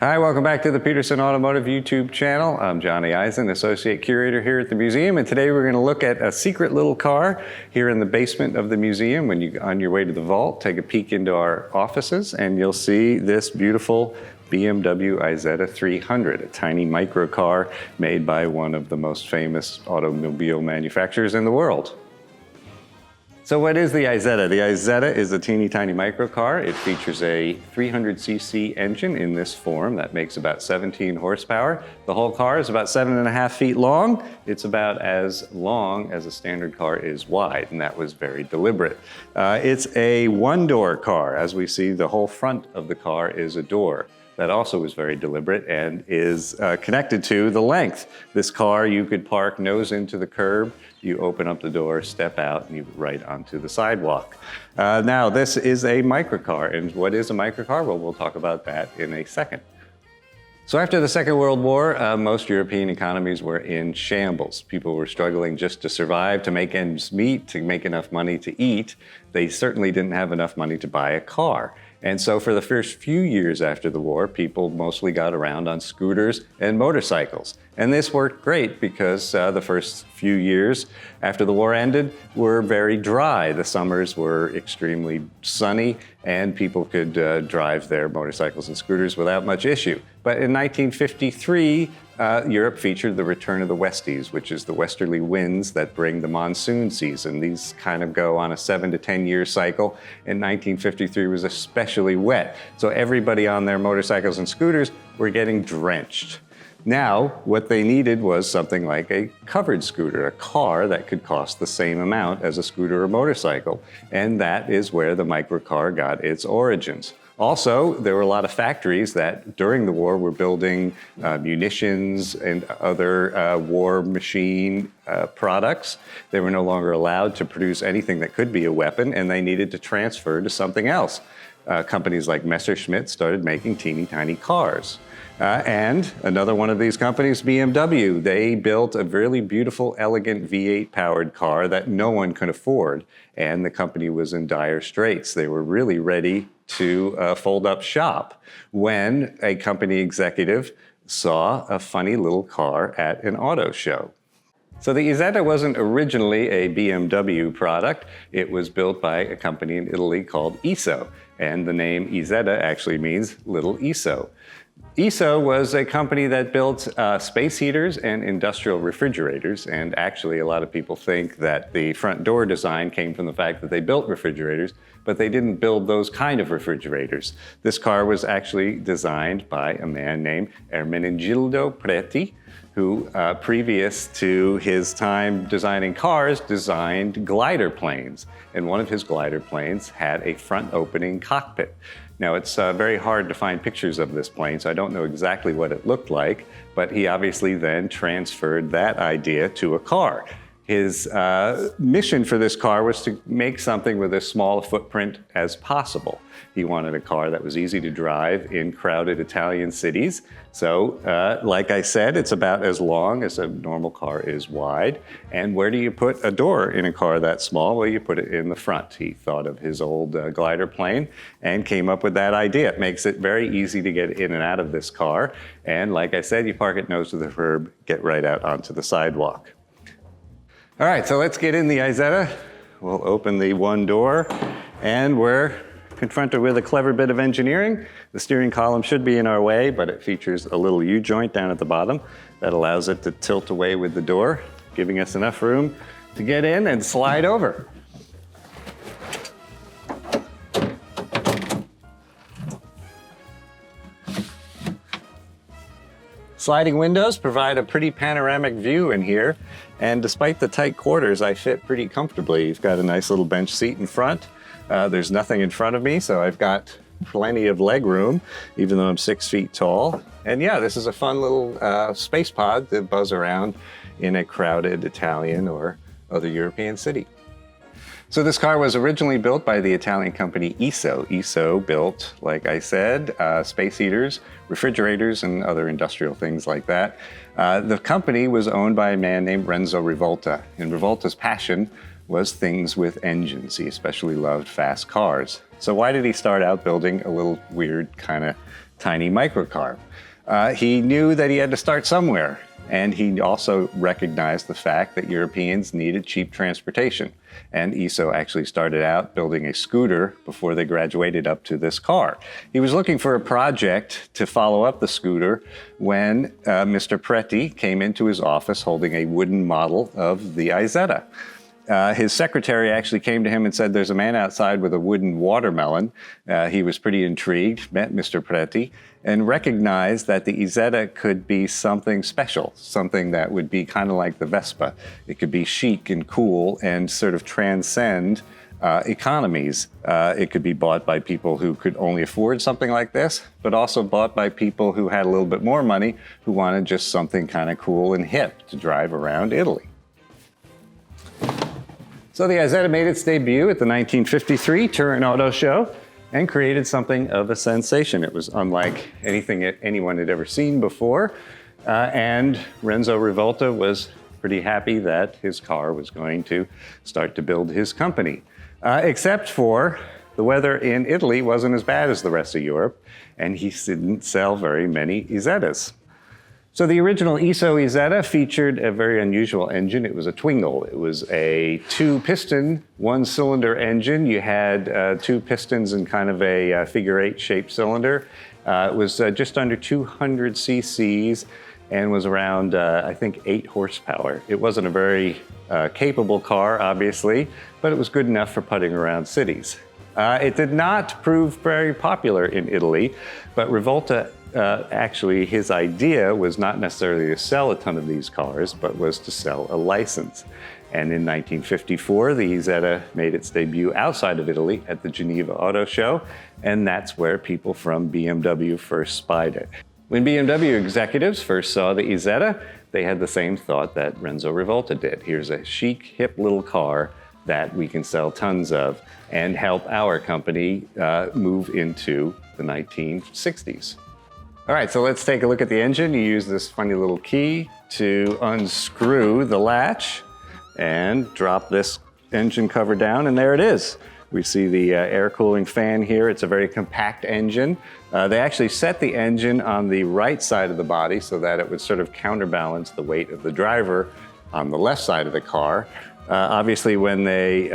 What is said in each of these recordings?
Hi, welcome back to the Petersen Automotive YouTube channel. I'm Johnny Eisen, Associate Curator here at the museum, and today we're going to look at a secret little car here in the basement of the museum. When you're on your way to the vault, take a peek into our offices and you'll see this beautiful BMW Isetta 300, a tiny microcar made by one of the most famous automobile manufacturers in the world. So what is the Isetta? The Isetta is a teeny tiny microcar. It features a 300cc engine in this form that makes about 17 horsepower. The whole car is about 7.5 feet long. It's about as long as a standard car is wide, and that was very deliberate. It's a one-door car. As we see, the whole front of the car is a door. That also was very deliberate and is connected to the length. This car you could park nose into the curb, you open up the door, step out, and you're right onto the sidewalk. Now, this is a microcar, and what is a microcar? Well, we'll talk about that in a second. So after the Second World War, most European economies were in shambles. People were struggling just to survive, to make ends meet, to make enough money to eat. They certainly didn't have enough money to buy a car. And so for the first few years after the war, people mostly got around on scooters and motorcycles. And this worked great because the first few years after the war ended were very dry. The summers were extremely sunny and people could drive their motorcycles and scooters without much issue. But in 1953, Europe featured the return of the Westies, which is the westerly winds that bring the monsoon season. These kind of go on a 7 to 10 year cycle, and 1953 was especially wet. So everybody on their motorcycles and scooters were getting drenched. Now, what they needed was something like a covered scooter, a car that could cost the same amount as a scooter or motorcycle. And that is where the microcar got its origins. Also, there were a lot of factories that during the war were building munitions and other war machine products. They were no longer allowed to produce anything that could be a weapon, and they needed to transfer to something else. Companies like Messerschmitt started making teeny tiny cars. And another one of these companies, BMW, they built a really beautiful, elegant V8 powered car that no one could afford. And the company was in dire straits. They were really ready to fold up shop when a company executive saw a funny little car at an auto show. So the Isetta wasn't originally a BMW product. It was built by a company in Italy called ISO. And the name Isetta actually means Little ISO. ISO was a company that built space heaters and industrial refrigerators, and actually a lot of people think that the front door design came from the fact that they built refrigerators, but they didn't build those kind of refrigerators. This car was actually designed by a man named Ermenegildo Preti, who previous to his time designing cars, designed glider planes. And one of his glider planes had a front opening cockpit. Now, it's very hard to find pictures of this plane, so I don't know exactly what it looked like, but he obviously then transferred that idea to a car. His mission for this car was to make something with as small a footprint as possible. He wanted a car that was easy to drive in crowded Italian cities. So, like I said, it's about as long as a normal car is wide. And where do you put a door in a car that small? Well, you put it in the front. He thought of his old glider plane and came up with that idea. It makes it very easy to get in and out of this car. And like I said, you park it nose to the curb, get right out onto the sidewalk. All right, so let's get in the Isetta. We'll open the one door, and we're confronted with a clever bit of engineering. The steering column should be in our way, but it features a little U-joint down at the bottom that allows it to tilt away with the door, giving us enough room to get in and slide over. Sliding windows provide a pretty panoramic view in here, and despite the tight quarters, I fit pretty comfortably. You've got a nice little bench seat in front. There's nothing in front of me, so I've got plenty of leg room, even though I'm 6 feet tall. And yeah, this is a fun little space pod to buzz around in a crowded Italian or other European city. So this car was originally built by the Italian company ISO. ISO built, like I said, space heaters, refrigerators, and other industrial things like that. The company was owned by a man named Renzo Rivolta, and Rivolta's passion was things with engines. He especially loved fast cars. So why did he start out building a little weird kind of tiny microcar. He knew that he had to start somewhere, and he also recognized the fact that Europeans needed cheap transportation. And ISO actually started out building a scooter before they graduated up to this car. He was looking for a project to follow up the scooter when Mr. Preti came into his office holding a wooden model of the Isetta. His secretary actually came to him and said, "There's a man outside with a wooden watermelon." He was pretty intrigued, met Mr. Preti, and recognized that the Isetta could be something special, something that would be kind of like the Vespa. It could be chic and cool and sort of transcend economies. It could be bought by people who could only afford something like this, but also bought by people who had a little bit more money who wanted just something kind of cool and hip to drive around Italy. So the Isetta made its debut at the 1953 Turin Auto Show and created something of a sensation. It was unlike anything anyone had ever seen before, and Renzo Rivolta was pretty happy that his car was going to start to build his company. Except for the weather in Italy wasn't as bad as the rest of Europe, and he didn't sell very many Isettas. So the original ISO Isetta featured a very unusual engine. It was a Twingle. It was a 2-piston, 1-cylinder engine. You had 2 pistons in kind of a figure-8 shaped cylinder. It was just under 200 cc's and was around, I think, 8 horsepower. It wasn't a very capable car, obviously, but it was good enough for putting around cities. It did not prove very popular in Italy, but Rivolta actually, his idea was not necessarily to sell a ton of these cars, but was to sell a license. And in 1954, the Isetta made its debut outside of Italy at the Geneva Auto Show, and that's where people from BMW first spied it. When BMW executives first saw the Isetta, they had the same thought that Renzo Rivolta did. Here's a chic, hip little car that we can sell tons of and help our company move into the 1960s. All right, so let's take a look at the engine. You use this funny little key to unscrew the latch and drop this engine cover down, and there it is. We see the air cooling fan here. It's a very compact engine. They actually set the engine on the right side of the body so that it would sort of counterbalance the weight of the driver on the left side of the car. Obviously, when they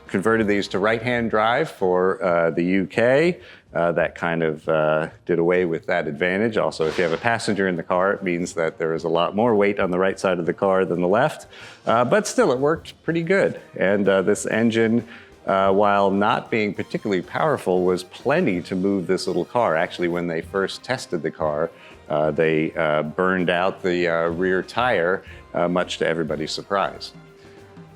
converted these to right-hand drive for the UK, that kind of did away with that advantage. Also, if you have a passenger in the car, it means that there is a lot more weight on the right side of the car than the left. But still, it worked pretty good. And this engine, while not being particularly powerful, was plenty to move this little car. Actually, when they first tested the car, they burned out the rear tire, much to everybody's surprise.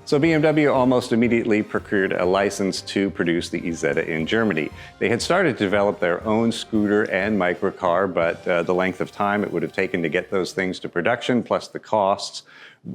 So BMW almost immediately procured a license to produce the Isetta in Germany. They had started to develop their own scooter and microcar, but the length of time it would have taken to get those things to production, plus the costs,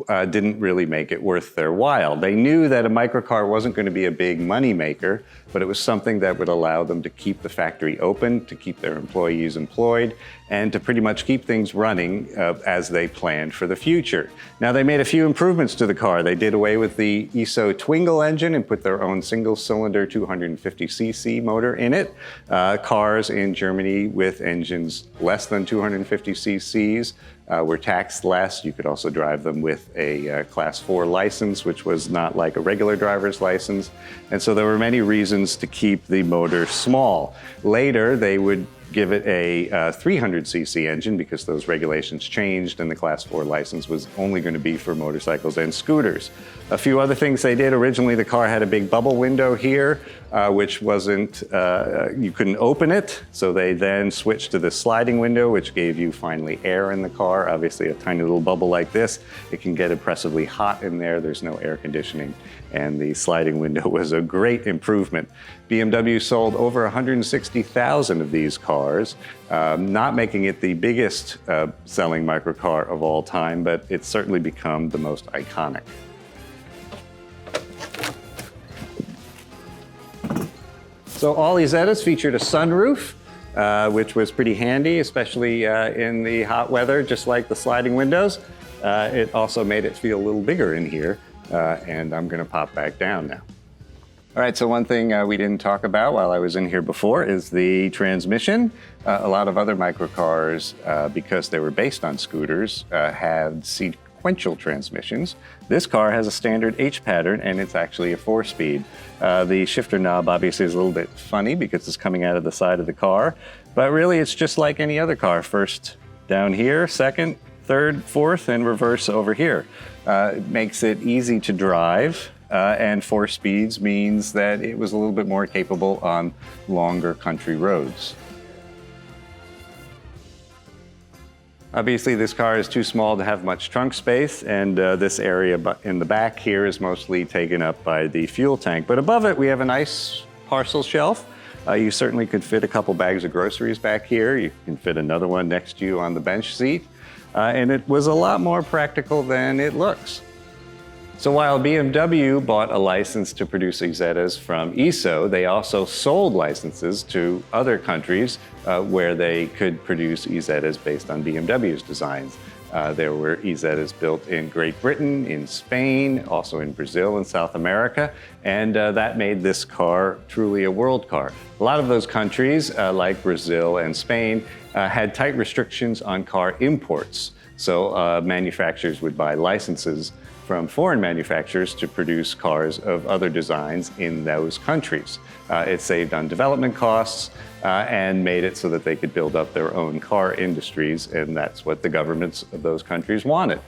didn't really make it worth their while. They knew that a microcar wasn't going to be a big money maker, but it was something that would allow them to keep the factory open, to keep their employees employed, and to pretty much keep things running as they planned for the future. Now, they made a few improvements to the car. They did away with the ISO Twingle engine and put their own single-cylinder 250cc motor in it. Cars in Germany with engines less than 250cc's were taxed less. You could also drive them with a Class 4 license, which was not like a regular driver's license. And so there were many reasons to keep the motor small. Later, they would give it a 300cc engine because those regulations changed and the Class 4 license was only going to be for motorcycles and scooters. A few other things they did. Originally, the car had a big bubble window here, which wasn't, you couldn't open it. So they then switched to the sliding window, which gave you finally air in the car. Obviously, a tiny little bubble like this, it can get oppressively hot in there. There's no air conditioning. And the sliding window was a great improvement. BMW sold over 160,000 of these cars, not making it the biggest selling microcar of all time, but it's certainly become the most iconic. So all Isettas featured a sunroof, which was pretty handy, especially in the hot weather, just like the sliding windows. It also made it feel a little bigger in here, and I'm going to pop back down now. All right, so one thing we didn't talk about while I was in here before is the transmission. A lot of other microcars, because they were based on scooters, had sequential transmissions. This car has a standard H pattern, and it's actually a 4-speed. The shifter knob obviously is a little bit funny because it's coming out of the side of the car, but really it's just like any other car. First down here, second, third, fourth, and reverse over here. It makes it easy to drive. And 4 speeds means that it was a little bit more capable on longer country roads. Obviously, this car is too small to have much trunk space, and this area in the back here is mostly taken up by the fuel tank. But above it, we have a nice parcel shelf. You certainly could fit a couple bags of groceries back here. You can fit another one next to you on the bench seat. And it was a lot more practical than it looks. So while BMW bought a license to produce Isettas from ISO, they also sold licenses to other countries where they could produce Isettas based on BMW's designs. There were Isettas built in Great Britain, in Spain, also in Brazil and South America, and that made this car truly a world car. A lot of those countries, like Brazil and Spain, had tight restrictions on car imports. So manufacturers would buy licenses from foreign manufacturers to produce cars of other designs in those countries. It saved on development costs and made it so that they could build up their own car industries, and that's what the governments of those countries wanted.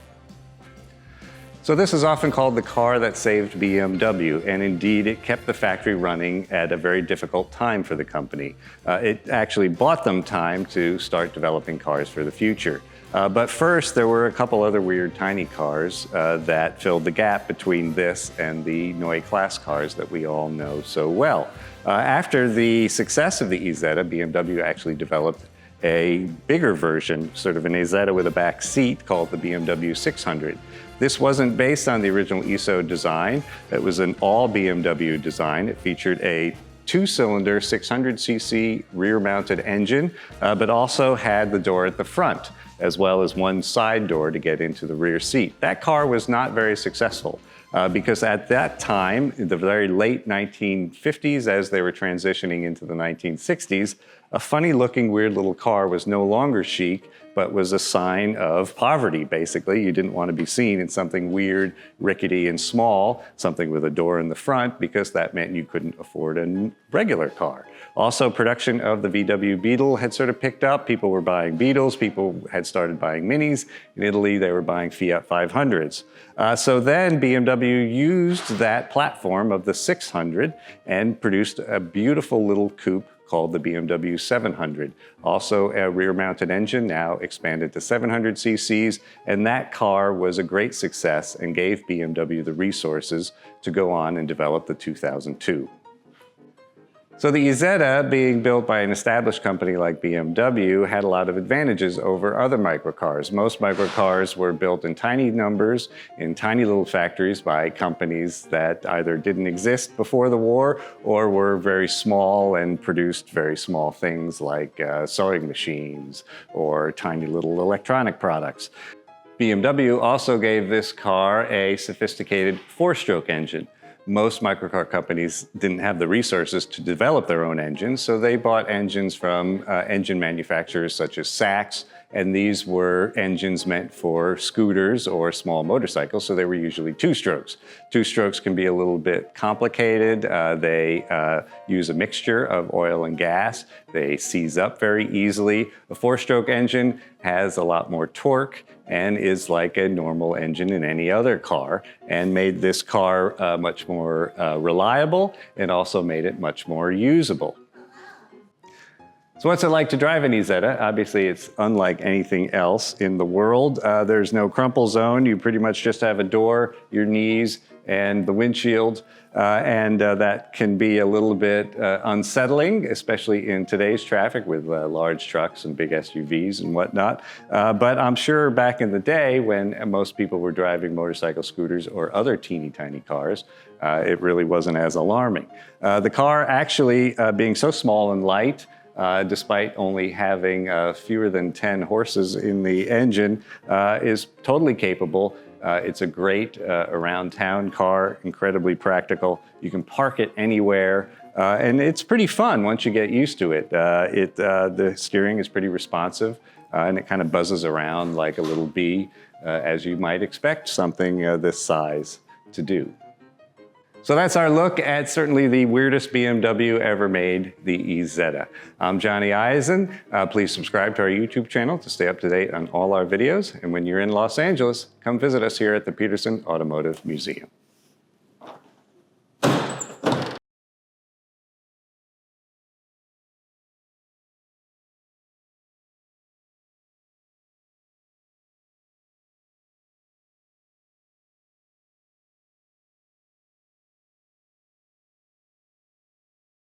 So this is often called the car that saved BMW, and indeed it kept the factory running at a very difficult time for the company. It actually bought them time to start developing cars for the future. But first, there were a couple other weird tiny cars that filled the gap between this and the Neue Klasse cars that we all know so well. After the success of the Isetta, BMW actually developed a bigger version, sort of an Isetta with a back seat, called the BMW 600. This wasn't based on the original ISO design. It was an all BMW design. It featured a 2-cylinder 600cc rear-mounted engine, but also had the door at the front, as well as one side door to get into the rear seat. That car was not very successful because at that time, in the very late 1950s, as they were transitioning into the 1960s, a funny-looking, weird little car was no longer chic, but was a sign of poverty, basically. You didn't want to be seen in something weird, rickety, and small, something with a door in the front, because that meant you couldn't afford a regular car. Also, production of the VW Beetle had sort of picked up. People were buying Beetles. People had started buying Minis. In Italy, they were buying Fiat 500s. So then BMW used that platform of the 600 and produced a beautiful little coupe called the BMW 700. Also a rear-mounted engine, now expanded to 700 cc's, and that car was a great success and gave BMW the resources to go on and develop the 2002. So the Isetta, being built by an established company like BMW, had a lot of advantages over other microcars. Most microcars were built in tiny numbers, in tiny little factories by companies that either didn't exist before the war or were very small and produced very small things like sewing machines or tiny little electronic products. BMW also gave this car a sophisticated 4-stroke engine. Most microcar companies didn't have the resources to develop their own engines, so they bought engines from engine manufacturers such as Sachs, and these were engines meant for scooters or small motorcycles, so they were usually 2-strokes. 2-strokes can be a little bit complicated. They use a mixture of oil and gas. They seize up very easily. A 4-stroke engine has a lot more torque and is like a normal engine in any other car, and made this car much more reliable and also made it much more usable. So what's it like to drive an Isetta? Obviously, it's unlike anything else in the world. There's no crumple zone. You pretty much just have a door, your knees, and the windshield. And that can be a little bit unsettling, especially in today's traffic with large trucks and big SUVs and whatnot. But I'm sure back in the day when most people were driving motorcycle scooters or other teeny tiny cars, it really wasn't as alarming. The car actually being so small and light, despite only having fewer than 10 horses in the engine, is totally capable It's a great around town car, incredibly practical. You can park it anywhere. And it's pretty fun once you get used to it. The steering is pretty responsive, and it kind of buzzes around like a little bee, as you might expect something this size to do. So that's our look at certainly the weirdest BMW ever made, the Isetta. I'm Johnny Eisen. Please subscribe to our YouTube channel to stay up to date on all our videos. And when you're in Los Angeles, come visit us here at the Petersen Automotive Museum.